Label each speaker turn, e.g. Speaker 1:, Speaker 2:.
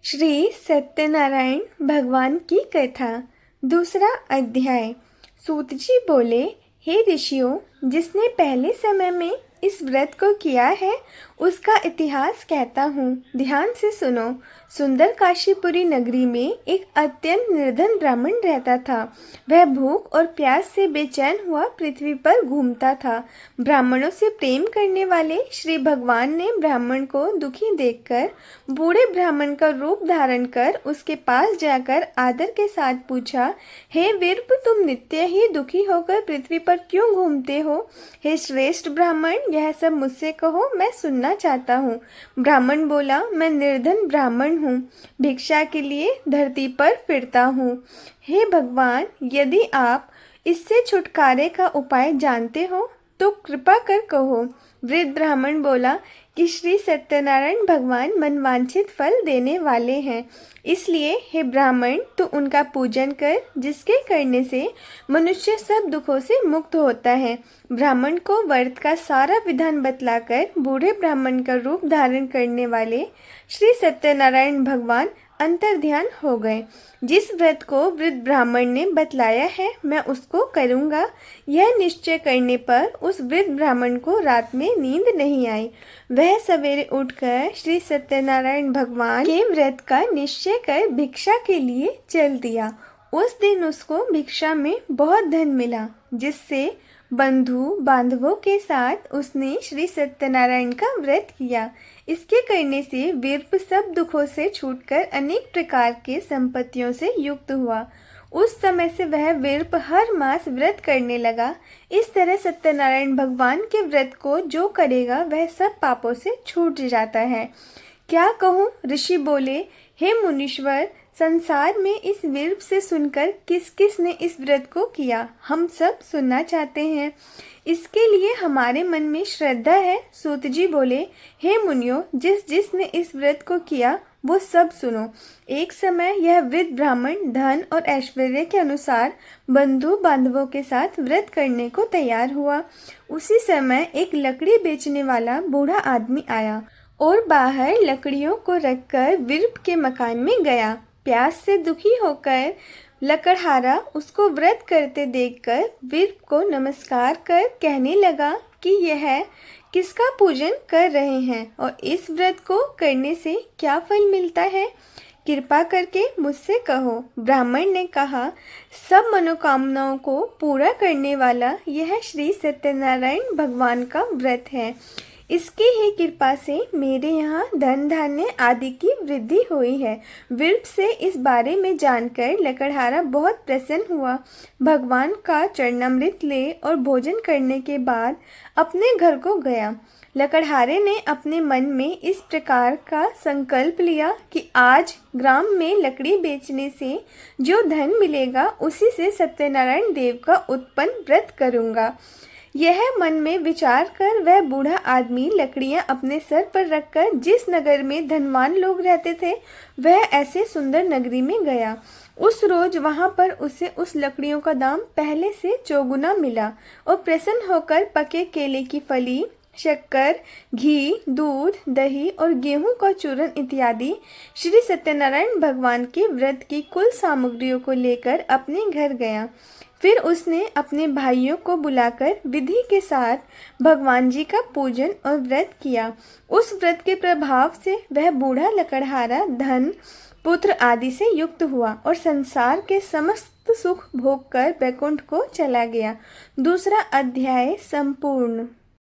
Speaker 1: श्री सत्यनारायण भगवान की कथा। दूसरा अध्याय। सूत जी बोले, हे ऋषियों, जिसने पहले समय में इस व्रत को किया है उसका इतिहास कहता हूँ, ध्यान से सुनो। सुंदर काशीपुरी नगरी में एक अत्यंत निर्धन ब्राह्मण रहता था। वह भूख और प्यास से बेचैन हुआ पृथ्वी पर घूमता था। ब्राह्मणों से प्रेम करने वाले श्री भगवान ने ब्राह्मण को दुखी देखकर बूढ़े ब्राह्मण का रूप धारण कर उसके पास जाकर आदर के साथ पूछा, हे वीरप, तुम नित्य ही दुखी होकर पृथ्वी पर क्यों घूमते हो? हे श्रेष्ठ ब्राह्मण, यह सब मुझसे कहो, मैं सुनना चाहता हूँ। ब्राह्मण बोला, मैं निर्धन ब्राह्मण हूँ, भिक्षा के लिए धरती पर फिरता हूँ। हे भगवान, यदि आप इससे छुटकारे का उपाय जानते हो तो कृपा कर कहो। वृद्ध ब्राह्मण बोला कि श्री सत्यनारायण भगवान मनवांछित फल देने वाले हैं, इसलिए हे ब्राह्मण, तू उनका पूजन कर, जिसके करने से मनुष्य सब दुखों से मुक्त होता है। ब्राह्मण को व्रत का सारा विधान बतलाकर बूढ़े ब्राह्मण का रूप धारण करने वाले श्री सत्यनारायण भगवान अंतर्ध्यान हो गए। जिस व्रत को वृद्ध ब्राह्मण ने बतलाया है मैं उसको करूँगा। यह निश्चय करने पर उस वृद्ध ब्राह्मण को रात में नींद नहीं आई। वह सवेरे उठकर श्री सत्यनारायण भगवान के व्रत का निश्चय कर भिक्षा के लिए चल दिया। उस दिन उसको भिक्षा में बहुत धन मिला, जिससे बंधु बांधवों के साथ उसने श्री सत्यनारायण का व्रत किया। इसके करने से वीरप सब दुखों से छूटकर अनेक प्रकार के संपत्तियों से युक्त हुआ। उस समय से वह वीरप हर मास व्रत करने लगा। इस तरह सत्यनारायण भगवान के व्रत को जो करेगा वह सब पापों से छूट जाता है। क्या कहूँ? ऋषि बोले, हे मुनीश्वर, संसार में इस वीरप से सुनकर किस किस ने इस व्रत को किया, हम सब सुनना चाहते हैं। इसके लिए हमारे मन में श्रद्धा है। सूत जी बोले, हे मुनियों, जिस जिसने इस व्रत को किया वो सब सुनो। एक समय यह वृद्ध ब्राह्मण धन और ऐश्वर्य के अनुसार बंधु बांधवों के साथ व्रत करने को तैयार हुआ। उसी समय एक लकड़ी बेचने वाला बूढ़ा आदमी आया और बाहर लकड़ियों को रखकर वीरप के मकान में गया। प्यास से दुखी होकर लकड़हारा उसको व्रत करते देखकर वीरप को नमस्कार कर कहने लगा कि यह किसका पूजन कर रहे हैं और इस व्रत को करने से क्या फल मिलता है? कृपा करके मुझसे कहो। ब्राह्मण ने कहा, सब मनोकामनाओं को पूरा करने वाला यह श्री सत्यनारायण भगवान का व्रत है। इसकी ही कृपा से मेरे यहाँ धन धान्य आदि की वृद्धि हुई है। वीरप से इस बारे में जानकर लकड़हारा बहुत प्रसन्न हुआ। भगवान का चरणामृत ले और भोजन करने के बाद अपने घर को गया। लकड़हारे ने अपने मन में इस प्रकार का संकल्प लिया कि आज ग्राम में लकड़ी बेचने से जो धन मिलेगा उसी से सत्यनारायण देव का उत्पन्न व्रत करूँगा। यह मन में विचार कर वह बूढ़ा आदमी लकड़ियां अपने सर पर रखकर जिस नगर में धनवान लोग रहते थे वह ऐसे सुंदर नगरी में गया। उस रोज वहां पर उसे उस लकड़ियों का दाम पहले से चौगुना मिला और प्रसन्न होकर पके केले की फली, शक्कर, घी, दूध, दही और गेहूं का चूरन इत्यादि श्री सत्यनारायण भगवान के व्रत की कुल सामग्रियों को लेकर अपने घर गया। फिर उसने अपने भाइयों को बुलाकर विधि के साथ भगवान जी का पूजन और व्रत किया। उस व्रत के प्रभाव से वह बूढ़ा लकड़हारा धन, पुत्र आदि से युक्त हुआ और संसार के समस्त सुख भोग कर बैकुंठ को चला गया। दूसरा अध्याय संपूर्ण।